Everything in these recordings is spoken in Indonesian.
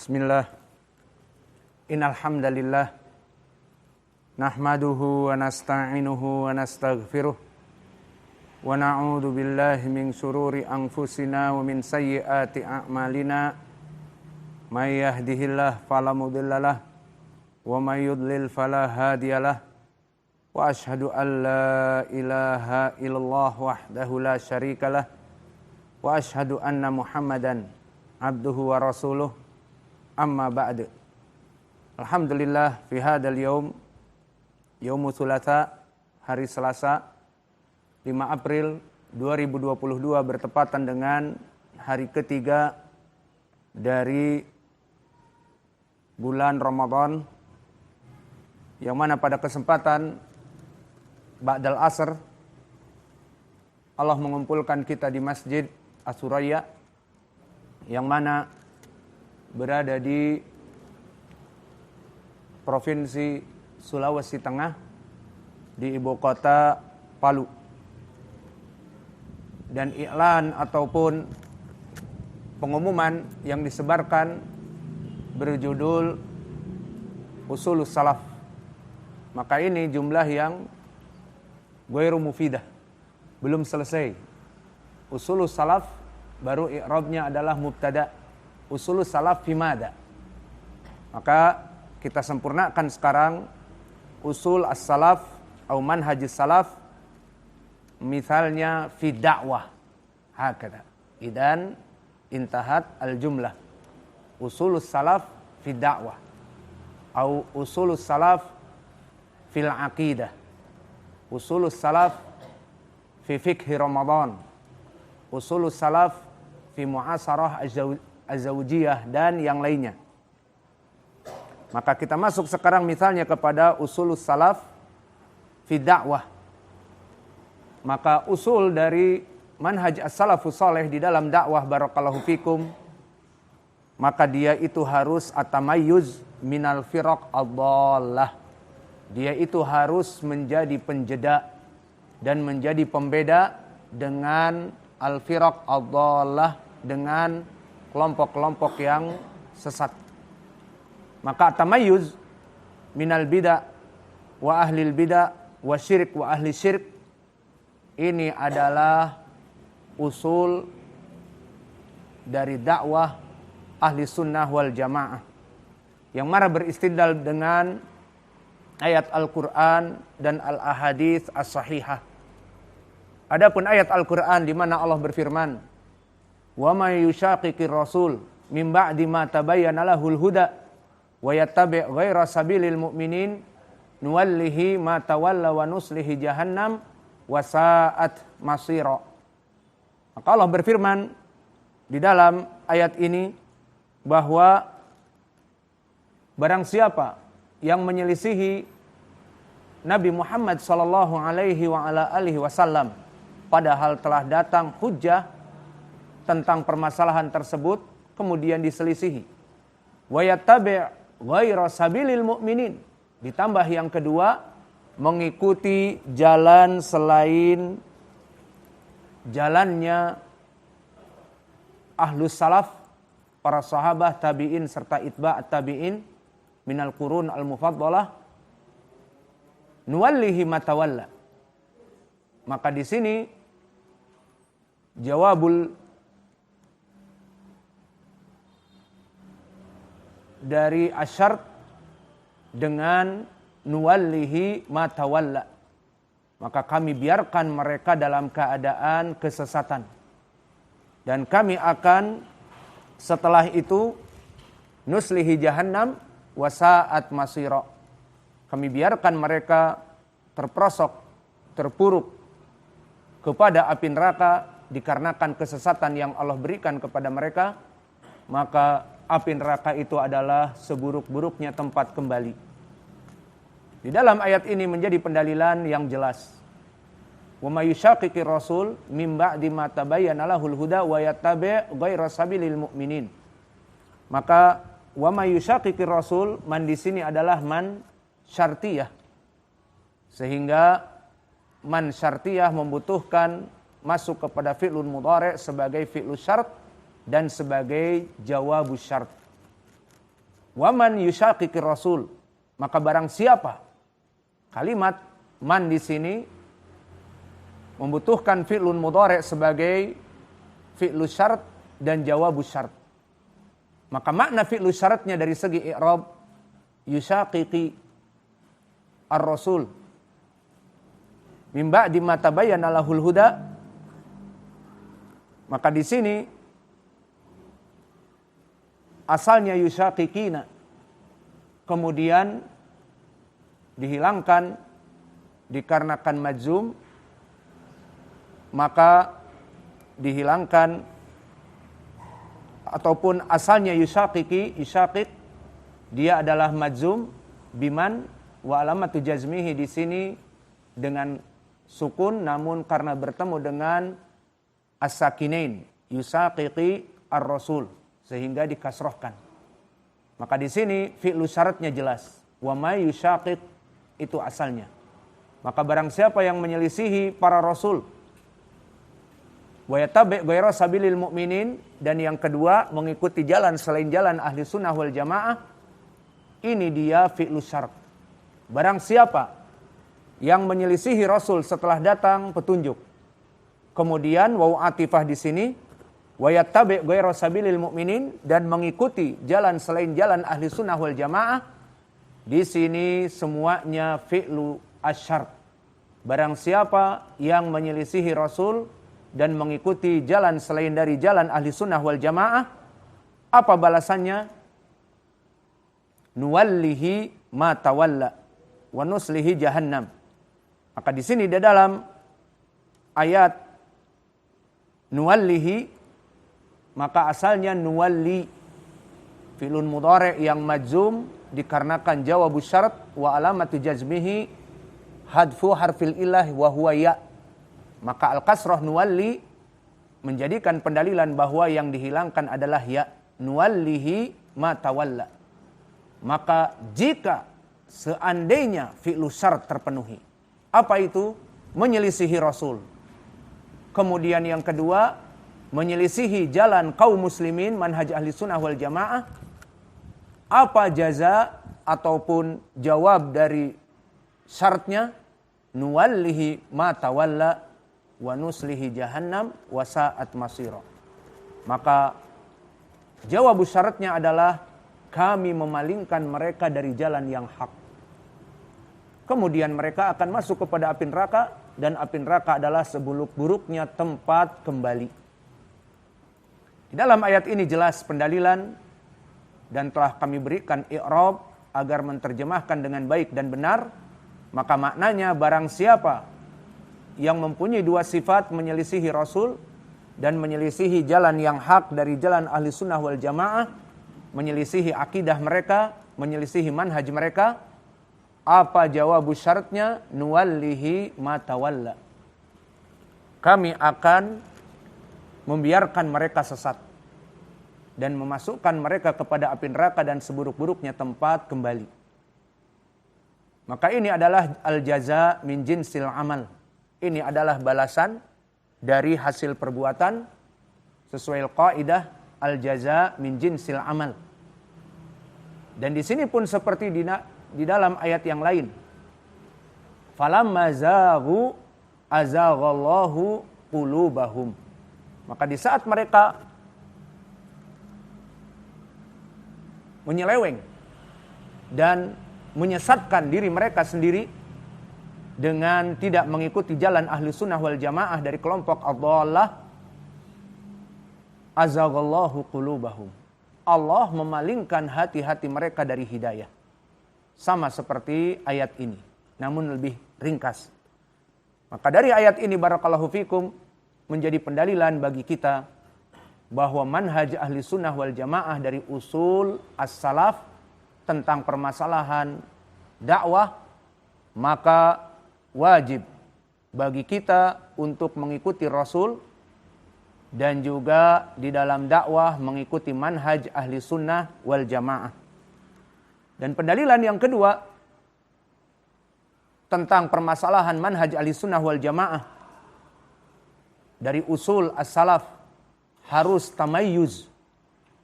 Bismillah. Innal hamdalillah nahmaduhu wa nasta'inuhu wa nastaghfiruh wa na'udzu billahi min syururi anfusina wa min sayyiati a'malina. May yahdihillahu fala mudhillalah wa may yudlil fala hadiyalah. Wa asyhadu an la ilaha illallah wahdahu la syarikalah wa asyhadu anna Muhammadan abduhu wa rasuluh. Amma ba'du. Alhamdulillah fi hadzal yaum yaumul thulatsa, hari Selasa 5 April 2022 bertepatan dengan hari ketiga dari bulan Ramadan, yang mana pada kesempatan Ba'dal Asr Allah mengumpulkan kita di Masjid As-Suraya yang mana berada di Provinsi Sulawesi Tengah, di ibu kota Palu. Dan iklan ataupun pengumuman yang disebarkan berjudul Usulus Salaf. Maka ini jumlah yang ghairu mufidah, belum selesai. Usulus Salaf baru i'rabnya adalah mubtada. Usulus salaf fi mada. Maka kita sempurnakan sekarang usul as-salaf atau manhajus salaf, misalnya fi da'wah. Hakada. Idan intahat al-jumlah. Usulus salaf fi da'wah atau usulus salaf fil aqidah. Usulus salaf fi fikhi Ramadan. Usulus salaf fi mu'asarah az-zawjiyah dan yang lainnya. Maka kita masuk sekarang misalnya kepada usulus salaf fi da'wah. Maka usul dari manhaj as-salafus saleh di dalam dakwah, barakallahu fikum, maka dia itu harus atamayyuz minal firaq ad-dhallah. Dia itu harus menjadi penjeda dan menjadi pembeda dengan al-firaq ad-dhallah, dengan kelompok-kelompok yang sesat. Maka tamayyuz minal bid'ah wa ahlil bid'ah wa syirik wa ahli syirik, ini adalah usul dari dakwah ahli sunnah wal jamaah, yang mana beristidlal dengan ayat Al-Quran dan al-ahadits as-sahihah. Adapun ayat Al-Quran di mana Allah berfirman, wa may yushaqiqir rasul min ba'di ma tabayyana lahul huda wa yattabi' ghaira sabilil mu'minin nuwallihi ma tawalla wa nuslihi jahannam wa sa'at masira. Maka Allah berfirman di dalam ayat ini bahwa barang siapa yang menyelisihi Nabi Muhammad sallallahu alaihi wa ala alihi wasallam padahal telah datang hujjah tentang permasalahan tersebut, kemudian diselisihi. Wa yattabi' ghaira sabilil mu'minin. Ditambah yang kedua, mengikuti jalan selain jalannya ahlus salaf, para sahabat, tabi'in serta itba' tabi'in minal qurun al-mufaddalah, nuwallihi ma tawalla. Maka di sini jawabul dari asyart dengan nuwallihi ma tawalla. Maka kami biarkan mereka dalam keadaan kesesatan, dan kami akan setelah itu nuslihi jahannam wa sa'at masira. Kami biarkan mereka terperosok, terpuruk kepada api neraka dikarenakan kesesatan yang Allah berikan kepada mereka. Maka api neraka itu adalah seburuk-buruknya tempat kembali. Di dalam ayat ini menjadi pendalilan yang jelas. Wa may yushaqiqir rasul mim ba'di ma tabayyana lahul huda wa yattabi' ghaira sabilil mu'minin. Maka wa may yushaqiqir rasul, man di sini adalah man syartiyah. Sehingga man syartiyah membutuhkan masuk kepada fi'lun mudhari' sebagai fi'lus syart dan sebagai jawabus syart. Waman yushaqiqir rasul, maka barang siapa, kalimat man di sini membutuhkan fi'lun mudhari' sebagai fi'lu syarat dan jawabu syarat. Maka makna fi'lu syaratnya dari segi i'rab yushaqiqi ar-rasul min ba'di ma tabayyana lahul huda. Maka di sini asalnya yushaqiqina, kemudian dihilangkan dikarenakan majzum, maka dihilangkan, ataupun asalnya yushaqiqi, yushaqiq dia adalah majzum biman wa alamatu jazmihi di sini dengan sukun, namun karena bertemu dengan as-sakinain yushaqiqi ar-rasul sehingga dikasrohkan. Maka di sini fi'lu syaratnya jelas, wa may yushaqiq itu asalnya. Maka barang siapa yang menyelisihi para rasul, wa yattabi' ghayra sabilil mu'minin, dan yang kedua mengikuti jalan selain jalan ahli sunnah wal jamaah, ini dia fi'lu syarat. Barang siapa yang menyelisihi rasul setelah datang petunjuk, kemudian waw atifah di sini wa yattabi' ghayra sabilil mu'minin, dan mengikuti jalan selain jalan ahli sunnah wal jamaah, di sini semuanya fi'lu asyart. Barang siapa yang menyelisihi rasul dan mengikuti jalan selain dari jalan ahli sunnah wal jamaah, apa balasannya? Nuwallihi ma tawalla wa nuslihi jahannam. Maka di sini di dalam ayat nuwallihi, maka asalnya nuwalli fi'lun mudhari' yang majzum dikarenakan jawabu syarat wa alamatu jazmihi hadfu harfil ilah wa huwa ya. Maka al-kasrah nuwalli menjadikan pendalilan bahwa yang dihilangkan adalah ya, nuwallihi ma tawalla. Maka jika seandainya fi'lu syarat terpenuhi, apa itu? Menyelisihi rasul. Kemudian yang kedua, menyelisihi jalan kaum muslimin manhaj ahli sunnah wal jamaah, apa jaza ataupun jawab dari syaratnya? Nuwallihi ma tawalla wa nuslihi jahannam wa sa'at masira. Maka jawab syaratnya adalah kami memalingkan mereka dari jalan yang hak. Kemudian mereka akan masuk kepada api neraka, dan api neraka adalah seburuk-buruknya tempat kembali. Di dalam ayat ini jelas pendalilan, dan telah kami berikan i'rab agar menterjemahkan dengan baik dan benar. Maka maknanya barang siapa yang mempunyai dua sifat, menyelisihi rasul dan menyelisihi jalan yang hak dari jalan ahli sunnah wal jamaah, menyelisihi akidah mereka, menyelisihi manhaj mereka, apa jawab syaratnya? Nuwallihi ma tawalla. Kami akan membiarkan mereka sesat dan memasukkan mereka kepada api neraka dan seburuk-buruknya tempat kembali. Maka ini adalah al-jaza min jinsil amal. Ini adalah balasan dari hasil perbuatan sesuai kaidah al-jaza min jinsil amal. Dan di sini pun seperti di dalam ayat yang lain. Falamma zaghu azaghallahu qulubahum. Maka di saat mereka menyeleweng dan menyesatkan diri mereka sendiri dengan tidak mengikuti jalan ahli sunnah wal jamaah dari kelompok ad-dhallah, azaghallahu qulubahum. Allah memalingkan hati-hati mereka dari hidayah. Sama seperti ayat ini, namun lebih ringkas. Maka dari ayat ini barakallahu fikum menjadi pendalilan bagi kita bahwa manhaj ahli sunnah wal jamaah dari usul as-salaf tentang permasalahan dakwah, maka wajib bagi kita untuk mengikuti Rasul dan juga di dalam dakwah mengikuti manhaj ahli sunnah wal jamaah. Dan pendalilan yang kedua tentang permasalahan manhaj ahli sunnah wal jamaah dari usul as-salaf, harus tamayyuz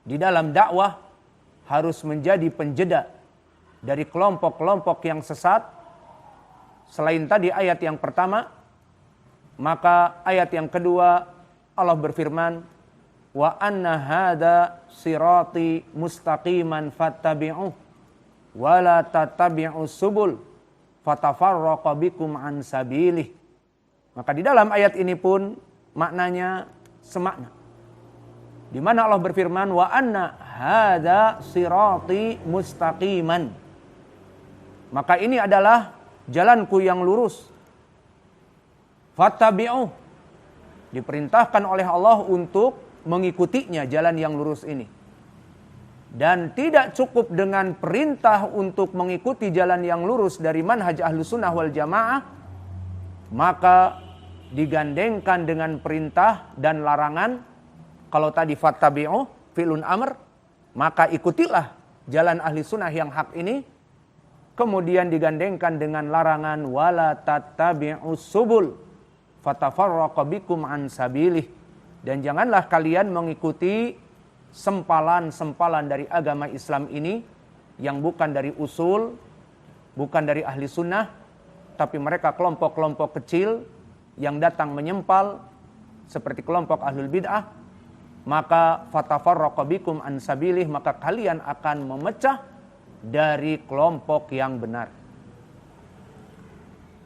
di dalam dakwah, harus menjadi penjeda dari kelompok-kelompok yang sesat. Selain tadi ayat yang pertama, maka ayat yang kedua Allah berfirman, wa anna hadza sirati mustaqiman fattabi'uh wa la tattabi'us subul fatafarraqa bikum an sabilih. Maka di dalam ayat ini pun maknanya semakna. Di mana Allah berfirman, wa anna hadza sirati mustaqiman. Maka ini adalah jalanku yang lurus. Fattabi'uh. Diperintahkan oleh Allah untuk mengikutinya jalan yang lurus ini. Dan tidak cukup dengan perintah untuk mengikuti jalan yang lurus dari manhaj Ahlus Sunnah wal Jamaah, maka digandengkan dengan perintah dan larangan. Kalau tadi fattabi'uh fi'lun amr, maka ikutilah jalan ahli sunnah yang hak ini. Kemudian digandengkan dengan larangan wala tattabi'us subul fatafarraqa bikum an sabilih. Dan janganlah kalian mengikuti sempalan-sempalan dari agama Islam ini yang bukan dari usul, bukan dari ahli sunnah, tapi mereka kelompok-kelompok kecil yang datang menyempal seperti kelompok ahlul bid'ah. Maka fatafarraqa bikum an sabilih, maka kalian akan memecah dari kelompok yang benar.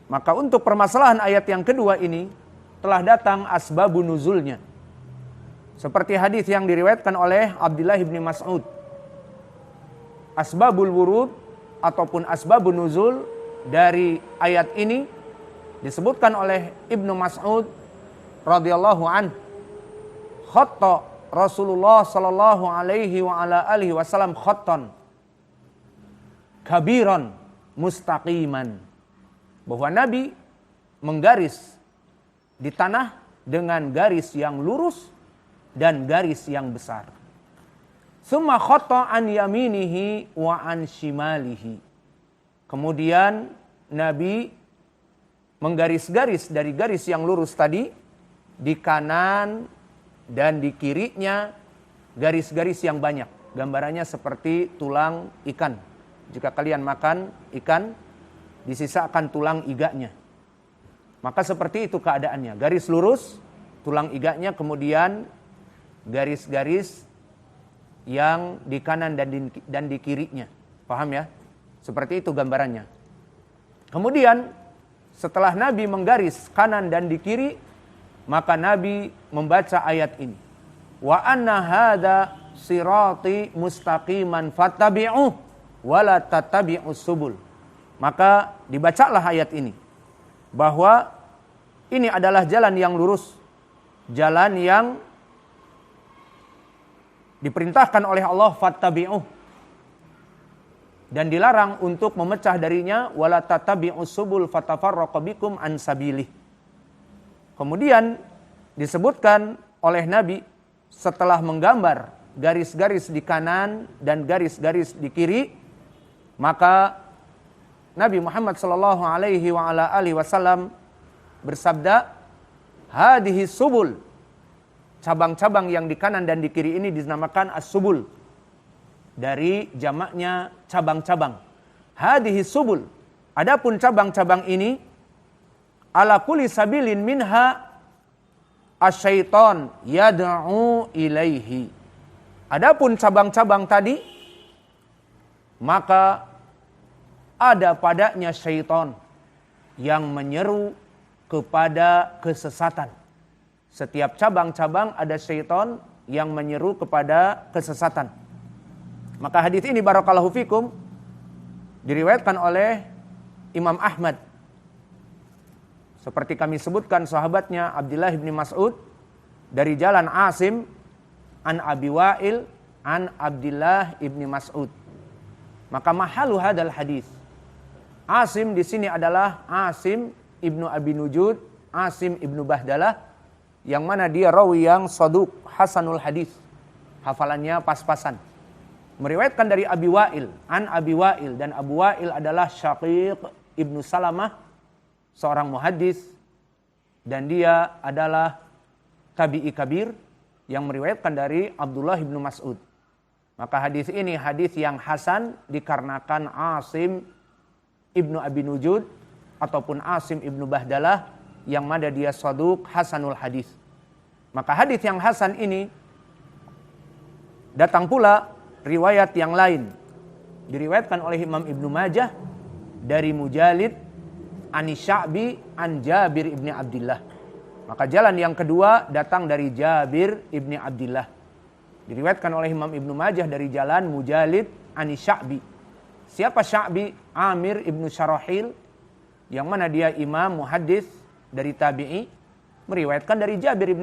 Maka untuk permasalahan ayat yang kedua ini telah datang asbabun nuzulnya. Seperti hadis yang diriwayatkan oleh Abdullah bin Mas'ud. Asbabul wurud ataupun asbabun nuzul dari ayat ini disebutkan oleh Ibnu Mas'ud radhiyallahu anhu. Khatta Rasulullah sallallahu alaihi wa ala alihi wasallam khattan kabiran mustaqiman. Bahwa Nabi menggaris di tanah dengan garis yang lurus dan garis yang besar. Summa khatta an yaminihi wa an shimalihi. Kemudian Nabi menggaris-garis dari garis yang lurus tadi di kanan dan di kirinya garis-garis yang banyak. Gambarannya seperti tulang ikan. Jika kalian makan ikan, disisakan tulang iganya. Maka seperti itu keadaannya. Garis lurus, tulang iganya, kemudian garis-garis yang di kanan dan di kirinya. Paham ya? Seperti itu gambarannya. Kemudian setelah Nabi menggaris kanan dan di kiri, maka Nabi membaca ayat ini. Wa anna hadza sirati mustaqiman fattabi'uh wa la tattabi'us subul. Maka dibacalah ayat ini. Bahwa ini adalah jalan yang lurus. Jalan yang diperintahkan oleh Allah fattabi'uh. Dan dilarang untuk memecah darinya wala tattabi'us subul fatafarraqa bikum an sabilih. Kemudian disebutkan oleh Nabi setelah menggambar garis-garis di kanan dan garis-garis di kiri, maka Nabi Muhammad sallallahu alaihi wa ala alihi wasallam bersabda, hadhihi subul. Cabang-cabang yang di kanan dan di kiri ini dinamakan as-subul. Dari jamaknya cabang-cabang. Hadhihi subul. Adapun cabang-cabang ini ala kulli sabilin minha asyaiton yad'u ilaihi. Adapun cabang-cabang tadi, maka ada padanya syaitan yang menyeru kepada kesesatan. Setiap cabang-cabang ada syaitan yang menyeru kepada kesesatan. Maka hadis ini barakallahu fikum diriwayatkan oleh Imam Ahmad. Seperti kami sebutkan sahabatnya Abdullah bin Mas'ud dari jalan Asim an Abi Wa'il an Abdullah bin Mas'ud. Maka mahalu hadal hadis. Asim di sini adalah Asim ibnu Abi Nujud, Asim ibnu Bahdalah, yang mana dia rawi yang saduq hasanul hadis. Hafalannya pas-pasan. Meriwayatkan dari Abi Wa'il, an Abi Wa'il, dan Abu Wa'il adalah Syaqiq ibnu Salamah, seorang muhaddis, dan dia adalah tabi'i kabir yang meriwayatkan dari Abdullah ibnu Mas'ud. Maka hadis ini hadis yang hasan dikarenakan Asim ibnu Abi Nujud ataupun Asim ibnu Bahdalah yang mana dia saduq hasanul hadis. Maka hadis yang hasan ini datang pula riwayat yang lain. Diriwayatkan oleh Imam Ibnu Majah dari Mujalid Ani Sya'bi an Jabir ibni Abdillah. Maka jalan yang kedua datang dari Jabir ibni Abdillah. Diriwayatkan oleh Imam Ibnu Majah dari jalan Mujalid Ani Sya'bi. Siapa Sya'bi? Amir ibnu Syarahil, yang mana dia imam muhaddis dari tabi'i, meriwayatkan dari Jabir ibn